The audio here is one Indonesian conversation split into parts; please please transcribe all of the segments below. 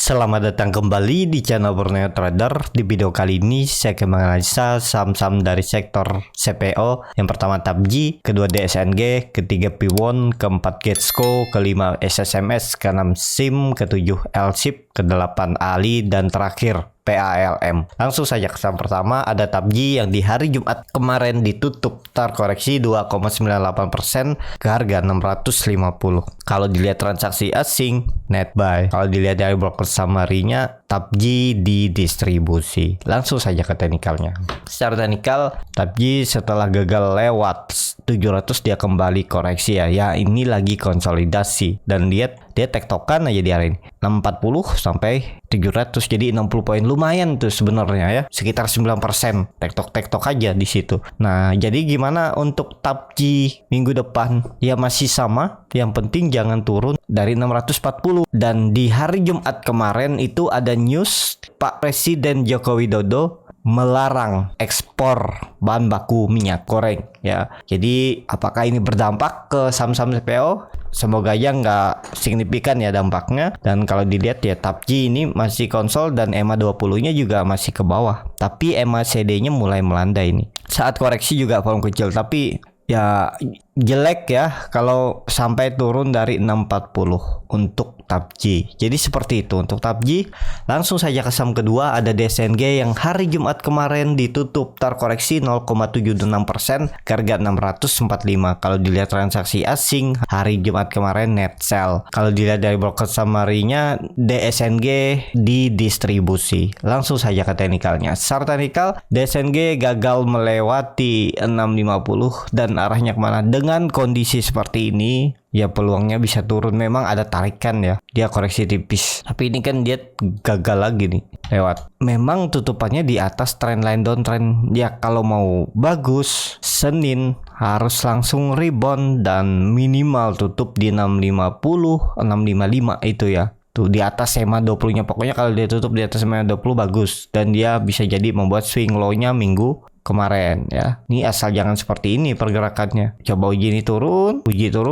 Selamat datang kembali di channel Borneo Trader. Di video kali ini saya akan menganalisa saham-saham dari sektor CPO. Yang pertama TAPJI, kedua DSNG, ketiga Piwon, keempat Getsco, kelima SSMS, keenam SIM, ketujuh LSIP, kedelapan Ali, dan terakhir PALM. Langsung saja ke saham pertama, ada TAPJI yang di hari Jumat kemarin ditutup terkoreksi 2,98% ke harga 650. Kalau dilihat transaksi asing, net buy. Kalau dilihat dari broker summary-nya, TAPJI didistribusi. Langsung saja ke teknikalnya. Secara teknikal, TAPJI setelah gagal lewat 700 dia kembali koreksi ya. Ya ini lagi konsolidasi dan lihat dia tektokan aja di hari ini 640 sampai 700, jadi 60 poin, lumayan tuh sebenarnya ya, sekitar 9% tektok aja di situ. Nah jadi gimana untuk TAPJI minggu depan? Ya masih sama, yang penting jangan turun dari 640. Dan di hari Jumat kemarin itu ada news Pak Presiden Joko Widodo melarang ekspor bahan baku minyak goreng ya. Jadi apakah ini berdampak ke saham-saham CPO? Semoga aja nggak signifikan ya dampaknya. Dan kalau dilihat ya TAPJI ini masih konsol dan EMA 20-nya juga masih ke bawah. Tapi EMA CD-nya mulai melandai ini. Saat koreksi juga volume kecil, tapi ya jelek ya kalau sampai turun dari 640 untuk TAPJI. Jadi seperti itu untuk TAPJI. Langsung saja ke saham kedua, ada DSNG yang hari Jumat kemarin ditutup terkoreksi 0,76% ke harga 645. Kalau dilihat transaksi asing hari Jumat kemarin net sell. Kalau dilihat dari broker summary-nya, DSNG didistribusi. Langsung saja ke teknikalnya. Secara teknikal, DSNG gagal melewati 650 dan arahnya kemana? Dengan kondisi seperti ini ya peluangnya bisa turun. Memang ada tarikan ya, dia koreksi tipis, tapi ini kan dia gagal lagi nih lewat. Memang tutupannya di atas trendline downtrend ya. Kalau mau bagus Senin harus langsung rebound dan minimal tutup di 650 655 itu ya. Tuh di atas EMA 20-nya, pokoknya kalau dia tutup di atas EMA 20 bagus, dan dia bisa jadi membuat swing low-nya minggu kemarin ya. Ini asal jangan seperti ini pergerakannya. Coba uji ini turun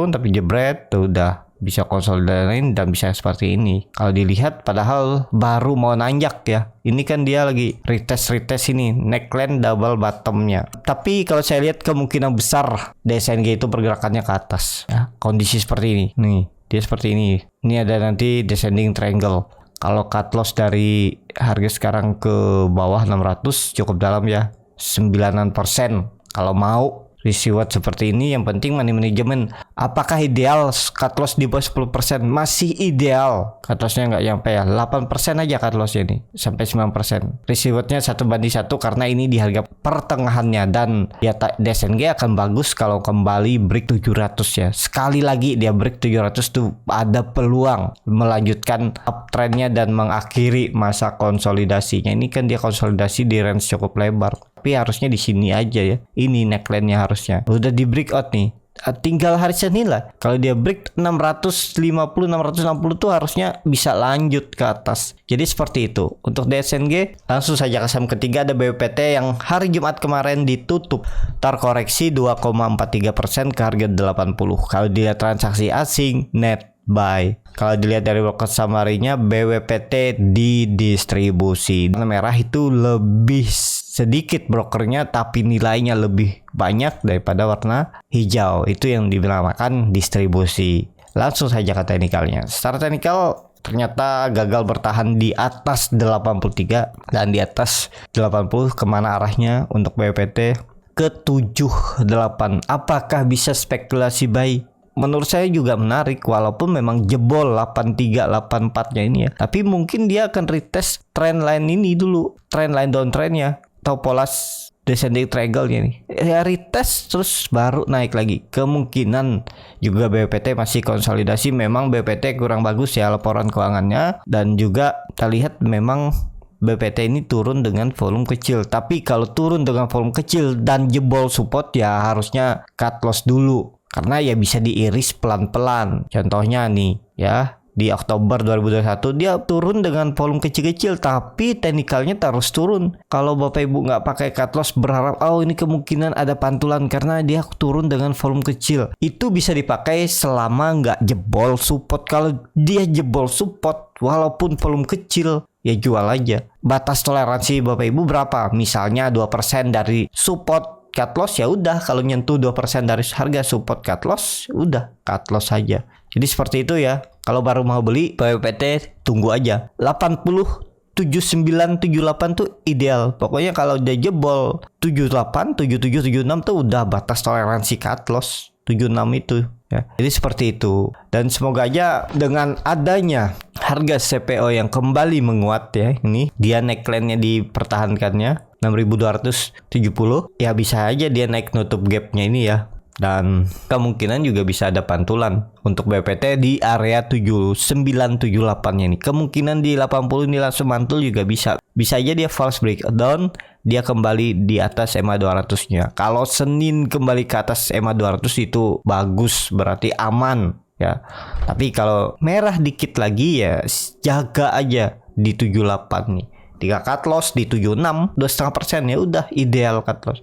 tapi jebret, tuh udah bisa konsolidasi dan bisa seperti ini. Kalau dilihat padahal baru mau nanjak ya. Ini kan dia lagi retest ini neckline double bottomnya. Tapi kalau saya lihat kemungkinan besar DSNG itu pergerakannya ke atas ya. Kondisi seperti ini. Nih, dia seperti ini. Ini ada nanti descending triangle. Kalau cut loss dari harga sekarang ke bawah 600 cukup dalam ya. 9% kalau mau reward seperti ini. Yang penting money management. Apakah ideal cut loss di bawah 10%? Masih ideal. Cut lossnya nggak nyampe ya, 8% aja cut lossnya ini, sampai 9%. Rewardnya 1:1 karena ini di harga pertengahannya. Dan ya DSNG akan bagus kalau kembali break 700 ya. Sekali lagi dia break 700 tuh ada peluang melanjutkan uptrendnya dan mengakhiri masa konsolidasinya. Ini kan dia konsolidasi di range cukup lebar, tapi harusnya di sini aja ya. Ini neckline-nya harusnya udah di breakout nih. Tinggal hari Senin lah. Kalau dia break 650 660 tuh harusnya bisa lanjut ke atas. Jadi seperti itu untuk DSNG. Langsung saja ke saham ketiga, ada BWPT yang hari Jumat kemarin ditutup terkoreksi 2,43% ke harga 80. Kalau dilihat transaksi asing net buy. Kalau dilihat dari broker summary-nya, BWPT didistribusi. Warna merah itu lebih sedikit brokernya, tapi nilainya lebih banyak daripada warna hijau. Itu yang dinamakan distribusi. Langsung saja ke teknikalnya. Secara teknikal ternyata gagal bertahan di atas 83 dan di atas 80. Kemana arahnya untuk BWPT? Ke 78. Apakah bisa spekulasi buy? Menurut saya juga menarik, walaupun memang jebol 83 84-nya ini ya. Tapi mungkin dia akan retest trendline ini dulu, trendline downtrendnya atau pola descending triangle-nya nih. Ya retest terus baru naik lagi. Kemungkinan juga BPT masih konsolidasi. Memang BPT kurang bagus ya laporan keuangannya, dan juga kita lihat memang BPT ini turun dengan volume kecil. Tapi kalau turun dengan volume kecil dan jebol support ya harusnya cut loss dulu, karena ya bisa diiris pelan-pelan. Contohnya nih ya, di Oktober 2021 dia turun dengan volume kecil-kecil, tapi teknikalnya terus turun. Kalau Bapak Ibu nggak pakai cut loss berharap ini kemungkinan ada pantulan karena dia turun dengan volume kecil, itu bisa dipakai selama nggak jebol support. Kalau dia jebol support walaupun volume kecil, ya jual aja. Batas toleransi Bapak Ibu berapa? Misalnya 2% dari support cut loss, ya udah. Kalau nyentuh 2% dari harga support cut loss, udah cut loss saja. Jadi seperti itu ya. Kalau baru mau beli BPT, tunggu aja. 80 79 78 tuh ideal. Pokoknya kalau udah jebol 78 77 76 tuh udah batas toleransi cut loss 76 itu ya. Jadi seperti itu. Dan semoga aja dengan adanya harga CPO yang kembali menguat ya, ini dia neckline-nya dipertahankannya 6.270, ya bisa aja dia naik nutup gap-nya ini ya. Dan kemungkinan juga bisa ada pantulan untuk BPT di area 7978-nya ini. Kemungkinan di 80 ini langsung mantul juga bisa. Bisa aja dia false breakdown, dia kembali di atas EMA 200-nya. Kalau Senin kembali ke atas EMA 200 itu bagus, berarti aman ya. Tapi kalau merah dikit lagi ya jaga aja di 78 nih. 3 cut loss di 76, 2,5% ya udah ideal cut loss.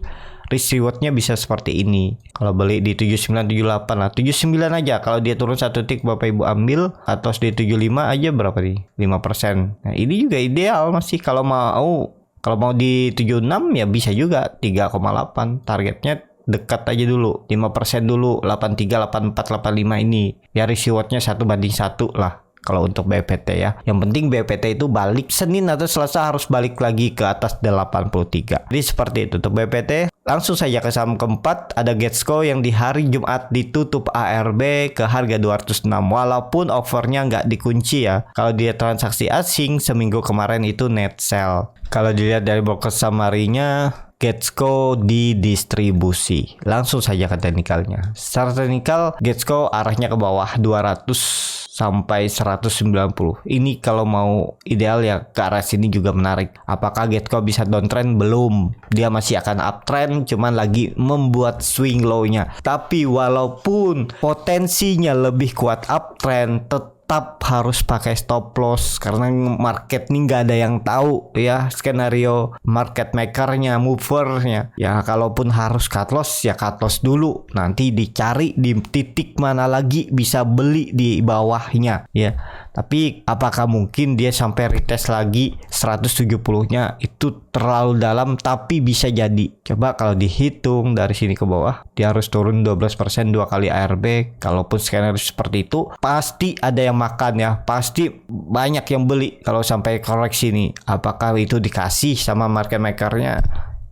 Risk rewardnya bisa seperti ini. Kalau beli di 7978 lah, 79 aja. Kalau dia turun 1 tick Bapak Ibu ambil, atau di 75 aja berapa nih? 5%. Nah, ini juga ideal masih kalau mau di 76 ya bisa juga 3,8. Targetnya dekat aja dulu, 5% dulu, 83, 84, 85 ini. Ya risk rewardnya 1:1 lah. Kalau untuk BPT ya, yang penting BPT itu balik Senin atau Selasa harus balik lagi ke atas 83. Jadi seperti itu untuk BPT. Langsung saja ke saham keempat, ada Getsco yang di hari Jumat ditutup ARB ke harga 206 walaupun offernya nggak dikunci ya. Kalau dia transaksi asing seminggu kemarin itu net sell. Kalau dilihat dari broker summary-nya, Getsco didistribusi. Langsung saja ke teknikalnya. Secara teknikal, Getsco arahnya ke bawah 200 sampai 190. Ini kalau mau ideal ya ke arah sini juga menarik. Apakah Getsco bisa downtrend? Belum. Dia masih akan uptrend, cuman lagi membuat swing low-nya. Tapi walaupun potensinya lebih kuat uptrend, tetap harus pakai stop loss karena market nih nggak ada yang tahu ya skenario market makernya, movernya. Ya kalaupun harus cut loss ya cut loss dulu, nanti dicari di titik mana lagi bisa beli di bawahnya ya. Tapi apakah mungkin dia sampai retest lagi 170-nya? Itu terlalu dalam, tapi bisa jadi. Coba kalau dihitung dari sini ke bawah, dia harus turun 12% 2 kali ARB. Kalaupun skenario seperti itu, pasti ada yang makan ya. Pasti banyak yang beli kalau sampai koreksi nih. Apakah itu dikasih sama market makernya?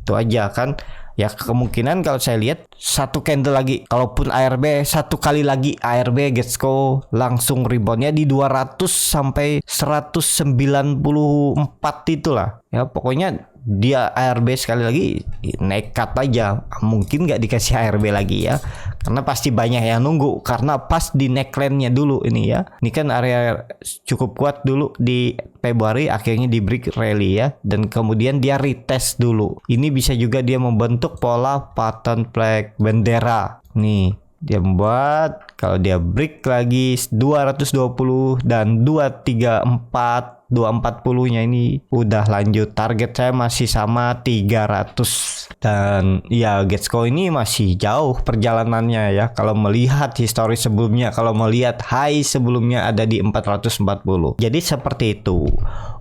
Itu aja kan. Ya kemungkinan kalau saya lihat satu candle lagi, kalaupun ARB satu kali lagi ARB Getsco langsung reboundnya di 200 sampai 194 itulah ya. Pokoknya dia ARB sekali lagi nekat aja, mungkin nggak dikasih ARB lagi ya, karena pasti banyak yang nunggu karena pas di neckline-nya dulu ini ya. Ini kan area cukup kuat dulu di Februari, akhirnya di break rally ya, dan kemudian dia retest dulu. Ini bisa juga dia membentuk pola pattern flag bendera nih. Dia membuat kalau dia break lagi 220 dan 234 240-nya ini udah lanjut. Target saya masih sama 300. Dan ya Getsco ini masih jauh perjalanannya ya. Kalau melihat histori sebelumnya, kalau melihat high sebelumnya ada di 440. Jadi seperti itu.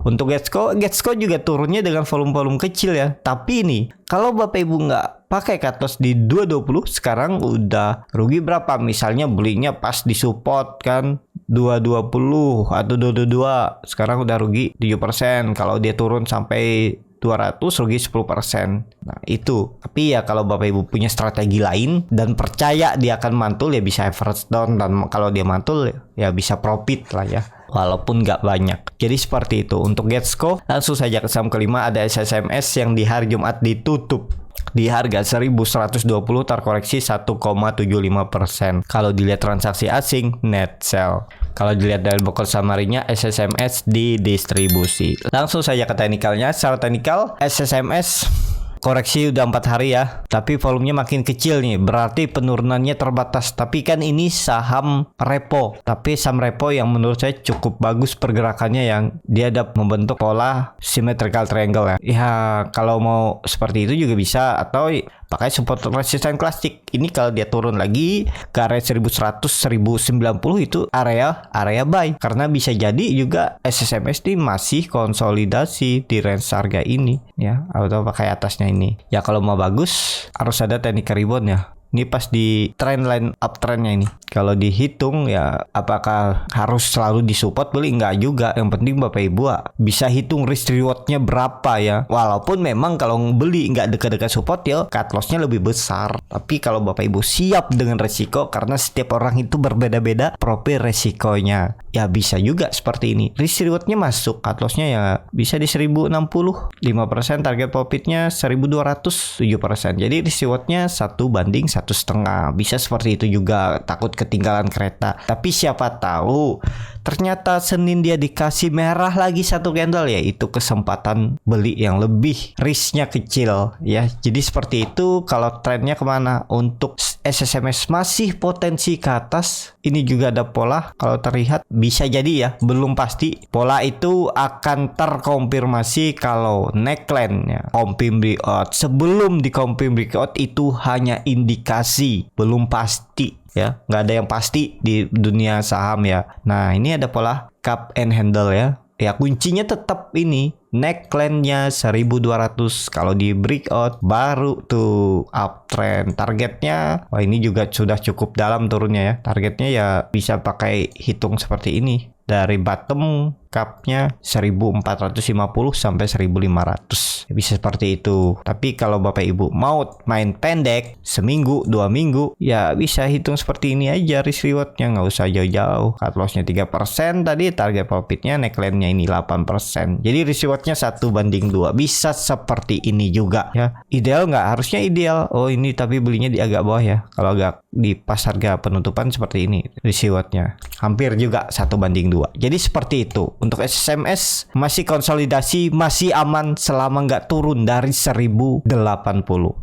Untuk Getsco juga turunnya dengan volume-volume kecil ya. Tapi ini kalau Bapak Ibu nggak pakai cut loss di 220, sekarang udah rugi berapa? Misalnya belinya pas di support kan 220 atau 222, sekarang udah rugi 7%. Kalau dia turun sampai 200 rugi 10%. Nah itu. Tapi ya kalau Bapak Ibu punya strategi lain dan percaya dia akan mantul, ya bisa average down, dan kalau dia mantul ya bisa profit lah ya, walaupun nggak banyak. Jadi seperti itu untuk Getsco. Langsung saja ke saham kelima, ada SSMS yang di hari Jumat ditutup di harga 1120, terkoreksi 1,75%. Kalau dilihat transaksi asing net sell. Kalau dilihat dari broker summary-nya, SSMS didistribusi. Langsung saja ke teknikalnya. Secara teknikal SSMS koreksi udah 4 hari ya, tapi volumenya makin kecil nih, berarti penurunannya terbatas. Tapi kan ini saham repo, tapi saham repo yang menurut saya cukup bagus pergerakannya, yang dia ada membentuk pola symmetrical triangle ya. Ya kalau mau seperti itu juga bisa, atau pakai support resistance klasik. Ini kalau dia turun lagi ke area 1100 1090 itu area buy, karena bisa jadi juga SSMS ini masih konsolidasi di range harga ini ya, atau pakai atasnya ini. Ya kalau mau bagus harus ada technical rebound ya. Ini pas di trend line uptrendnya ini. Kalau dihitung ya, apakah harus selalu disupport? Beli enggak juga. Yang penting Bapak Ibu bisa hitung risk rewardnya berapa ya. Walaupun memang kalau beli nggak dekat-dekat support ya, cut lossnya lebih besar. Tapi kalau Bapak Ibu siap dengan resiko, karena setiap orang itu berbeda-beda profil resikonya, ya bisa juga seperti ini. Risk rewardnya masuk, cut lossnya ya bisa di 1060, 5%, target profitnya 1200, 7%. Jadi risk rewardnya 1:1,5, bisa seperti itu juga. Takut ketinggalan kereta. Tapi siapa tahu ternyata Senin dia dikasih merah lagi satu candle, ya itu kesempatan beli yang lebih risknya kecil ya. Jadi seperti itu. Kalau trennya kemana? Untuk SSMS masih potensi ke atas. Ini juga ada pola, kalau terlihat bisa jadi ya, belum pasti. Pola itu akan terkonfirmasi kalau neckline ya confirm breakout. Sebelum dikonfirm breakout itu hanya indikasi, belum pasti ya, nggak ada yang pasti di dunia saham ya. Nah ini ada pola cup and handle ya. Ya kuncinya tetap ini neckline-nya 1200. Kalau di breakout baru tuh uptrend. Targetnya, wah ini juga sudah cukup dalam turunnya ya. Targetnya ya bisa pakai hitung seperti ini. Dari bottom cupnya 1450 sampai 1500, bisa seperti itu. Tapi kalau Bapak Ibu mau main pendek seminggu 2 minggu ya bisa hitung seperti ini aja risk rewardnya, nggak usah jauh-jauh. Cut lossnya 3% tadi, target profitnya neckline-nya ini 8%. Jadi risk rewardnya 1:2, bisa seperti ini juga ya. Ideal nggak? Harusnya ideal. Oh ini tapi belinya di agak bawah ya. Kalau agak di pas harga penutupan seperti ini risk rewardnya hampir juga 1:2. Jadi seperti itu. Untuk SSMS masih konsolidasi, masih aman selama nggak turun dari 1080.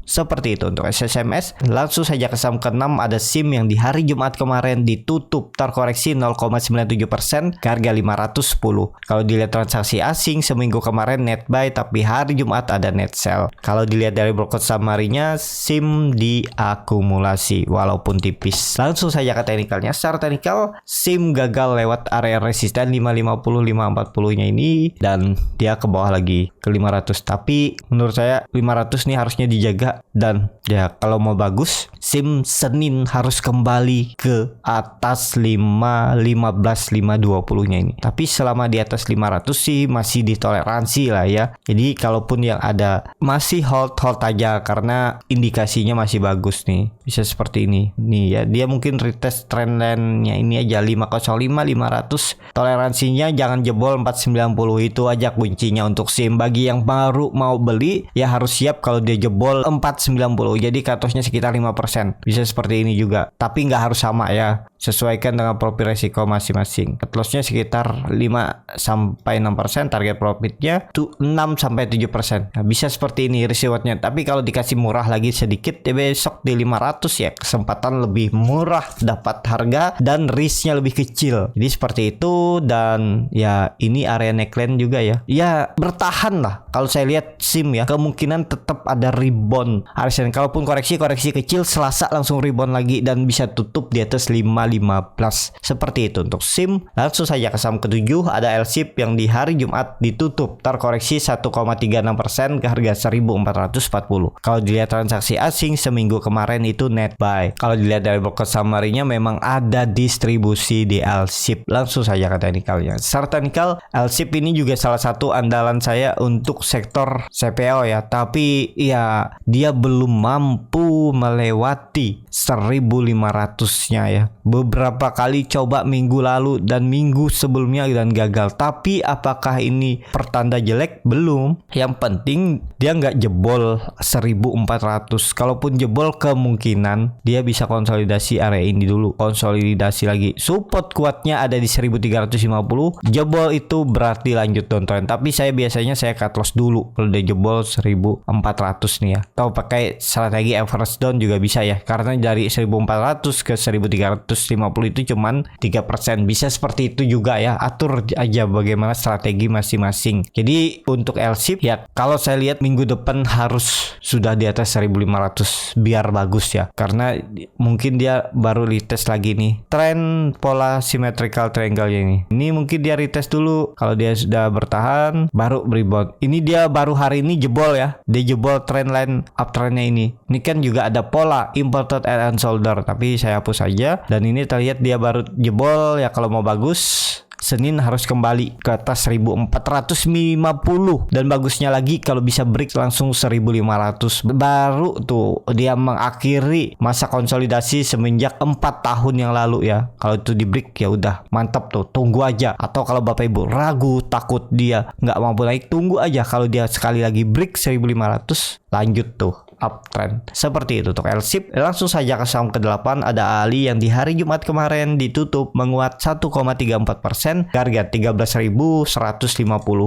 Seperti itu untuk SSMS. Langsung saja ke saham ke-6, ada SIM yang di hari Jumat kemarin ditutup terkoreksi 0,97% ke harga 510. Kalau dilihat transaksi asing seminggu kemarin net buy, tapi hari Jumat ada net sell. Kalau dilihat dari broker summary-nya, SIM diakumulasi walaupun tipis. Langsung saja ke teknikalnya. Secara teknikal, SIM gagal lewat area resisten 550 540-nya ini, dan dia ke bawah lagi ke 500. Tapi menurut saya 500 nih harusnya dijaga, dan ya kalau mau bagus SIM Senin harus kembali ke atas 515 520-nya ini. Tapi selama di atas 500 sih masih ditoleransi lah ya. Jadi kalaupun yang ada masih hold aja, karena indikasinya masih bagus nih. Bisa seperti ini. Nih ya, dia mungkin retest trendline-nya ini aja 505 500. Toleransinya jangan jebol 490, itu aja kuncinya untuk SIM. Bagi yang baru mau beli ya harus siap kalau dia jebol 490. Jadi cut-lossnya sekitar 5%. Bisa seperti ini juga. Tapi nggak harus sama ya. Sesuaikan dengan profil resiko masing-masing. Cut lossnya sekitar 5-6%, target profitnya tuh 6-7%. Nah, bisa seperti ini risk rewardnya. Tapi kalau dikasih murah lagi sedikit ya besok di 500 ya, kesempatan lebih murah dapat harga dan risknya lebih kecil. Jadi seperti itu. Dan ya ini area neckline juga ya. Ya bertahan lah. Kalau saya lihat SIM ya, kemungkinan tetap ada rebound. Harusnya kalaupun koreksi kecil, Selasa langsung rebound lagi dan bisa tutup di atas 515. Seperti itu untuk SIM. Langsung saja ke saham ke-7, ada LSIP yang di hari Jumat ditutup terkoreksi 1,36% ke harga 1440. Kalau dilihat transaksi asing seminggu kemarin itu net buy. Kalau dilihat dari broker summary-nya memang ada distribusi di LSIP. Langsung saja ke teknikalnya. Secara teknikal, LSIP ini juga salah satu andalan saya untuk sektor CPO ya. Tapi ya dia belum mampu melewati 1500-nya ya. beberapa kali coba minggu lalu dan minggu sebelumnya dan gagal. Tapi apakah ini pertanda jelek? Belum. Yang penting dia nggak jebol 1400. Kalaupun jebol kemungkinan dia bisa konsolidasi area ini dulu, konsolidasi lagi. Support kuatnya ada di 1350. Jebol itu berarti lanjut downtrend. Tapi saya biasanya cut loss dulu kalau udah jebol 1400 nih ya. Atau pakai strategi average down juga bisa ya. Karena dari 1400 ke 1350 itu cuman 3%. Bisa seperti itu juga ya. Atur aja bagaimana strategi masing-masing. Jadi untuk LSIP ya, kalau saya lihat minggu depan harus sudah di atas 1500 biar bagus ya. Karena mungkin dia baru retest lagi nih tren pola symmetrical triangle ini. Ini mungkin dia retest dulu. Kalau dia sudah bertahan baru rebound. Ini dia baru hari ini jebol ya. Dia jebol trendline uptrendnya ini. Ini kan juga ada pola imported and shoulder, tapi saya hapus saja. Dan ini terlihat dia baru jebol ya. Kalau mau bagus Senin harus kembali ke atas 1450. Dan bagusnya lagi kalau bisa break langsung 1500. Baru tuh dia mengakhiri masa konsolidasi semenjak 4 tahun yang lalu ya. Kalau itu di break ya udah mantap tuh. Tunggu aja. Atau kalau Bapak Ibu ragu takut dia nggak mampu naik, tunggu aja. Kalau dia sekali lagi break 1500 lanjut tuh uptrend. Seperti itu untuk LSIP. Langsung saja ke saham ke-8 ada Ali yang di hari Jumat kemarin ditutup menguat 1,34%, harga 13.150.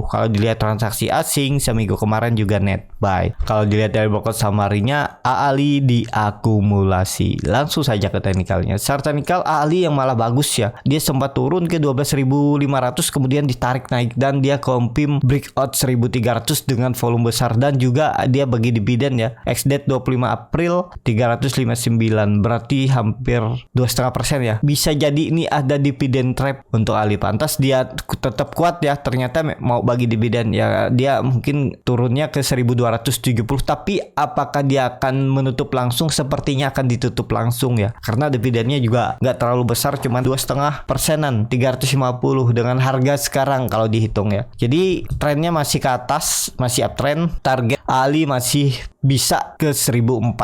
Kalau dilihat transaksi asing seminggu kemarin juga net buy. Kalau dilihat dari broker summary-nya, Ali diakumulasi. Langsung saja ke teknikalnya. Secara teknikal Ali yang malah bagus ya. Dia sempat turun ke 12.500 kemudian ditarik naik dan dia confirm breakout 1.300 dengan volume besar dan juga dia bagi dividen ya. Date 25 April 359, berarti hampir 2,5% ya. Bisa jadi ini ada dividen trap untuk Ali. Pantas dia tetap kuat ya, ternyata mau bagi dividen ya. Dia mungkin turunnya ke 1270, tapi apakah dia akan menutup langsung? Sepertinya akan ditutup langsung ya, karena dividennya juga nggak terlalu besar, cuma 2,5%an, 350 dengan harga sekarang kalau dihitung ya. Jadi trennya masih ke atas, masih uptrend. Target Ali masih bisa ke 1400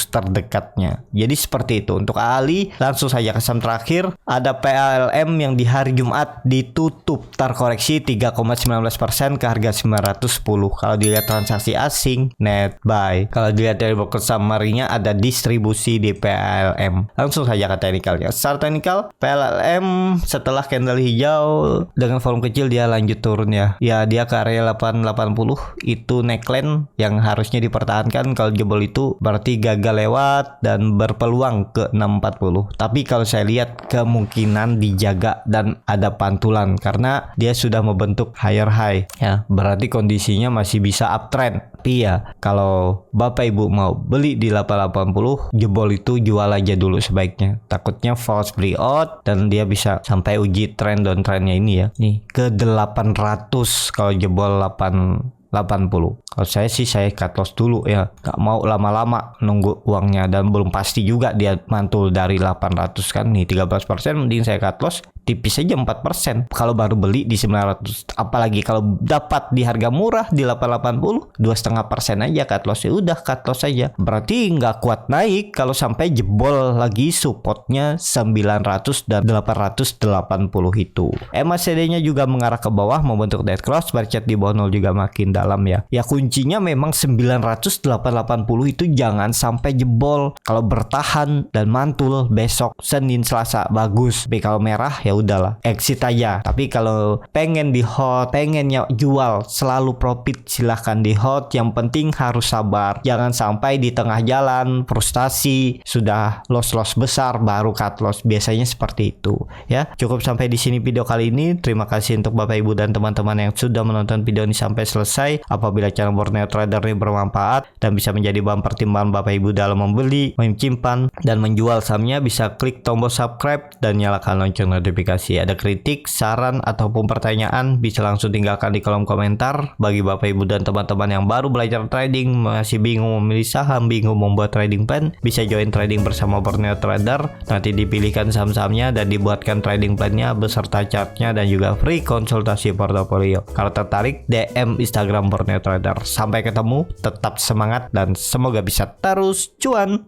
terdekatnya. Jadi seperti itu untuk Ali. Langsung saja ke saham terakhir ada PLM yang di hari Jumat ditutup terkoreksi 3,19% ke harga 910. Kalau dilihat transaksi asing net buy. Kalau dilihat dari broker summary-nya ada distribusi di PLM. Langsung saja ke teknikalnya. Secara teknikal PLM setelah candle hijau dengan volume kecil dia lanjut turun ya. Ya dia ke area 880 itu neckline yang harusnya dipertahankan. Kalau jebol itu berarti gagal lewat dan berpeluang ke 640. Tapi kalau saya lihat kemungkinan dijaga dan ada pantulan karena dia sudah membentuk higher high ya. Berarti kondisinya masih bisa uptrend. Tapi ya kalau Bapak Ibu mau beli di 880 jebol itu jual aja dulu sebaiknya. Takutnya false breakout dan dia bisa sampai uji trend downtrendnya ini ya. Nih ke 800 kalau jebol 80. Kalau saya sih saya cut loss dulu ya. Gak mau lama-lama nunggu uangnya dan belum pasti juga dia mantul dari 800 kan. Nih 13% mending saya cut loss tipis aja 4%. Kalau baru beli di 900, apalagi kalau dapat di harga murah di 880, 2,5% aja cut loss. Ya udah cut loss aja. Berarti nggak kuat naik kalau sampai jebol lagi supportnya 900 dan 880 itu. MACD-nya juga mengarah ke bawah membentuk dead cross, bar chart di bawah 0 juga makin dalam ya. Ya kuncinya memang 900 880 itu jangan sampai jebol. Kalau bertahan dan mantul besok Senin Selasa bagus. Tapi kalau merah ya udahlah exit aja. Tapi kalau pengen di hold, pengennya jual selalu profit, silahkan di hold. Yang penting harus sabar, jangan sampai di tengah jalan frustasi sudah loss besar baru cut loss. Biasanya seperti itu ya. Cukup sampai di sini video kali ini. Terima kasih untuk Bapak Ibu dan teman-teman yang sudah menonton video ini sampai selesai. Apabila channel Borneo Trader ini bermanfaat dan bisa menjadi bahan pertimbangan Bapak Ibu dalam membeli, menyimpan dan menjual sahamnya, bisa klik tombol subscribe dan nyalakan lonceng notifikasi. Ada kritik, saran, ataupun pertanyaan bisa langsung tinggalkan di kolom komentar. Bagi Bapak Ibu dan teman-teman yang baru belajar trading, masih bingung memilih saham, bingung membuat trading plan, bisa join trading bersama Borneo Trader. Nanti dipilihkan saham-sahamnya dan dibuatkan trading plannya beserta chartnya dan juga free konsultasi portofolio. Kalau tertarik, DM Instagram Borneo Trader. Sampai ketemu, tetap semangat dan semoga bisa terus cuan.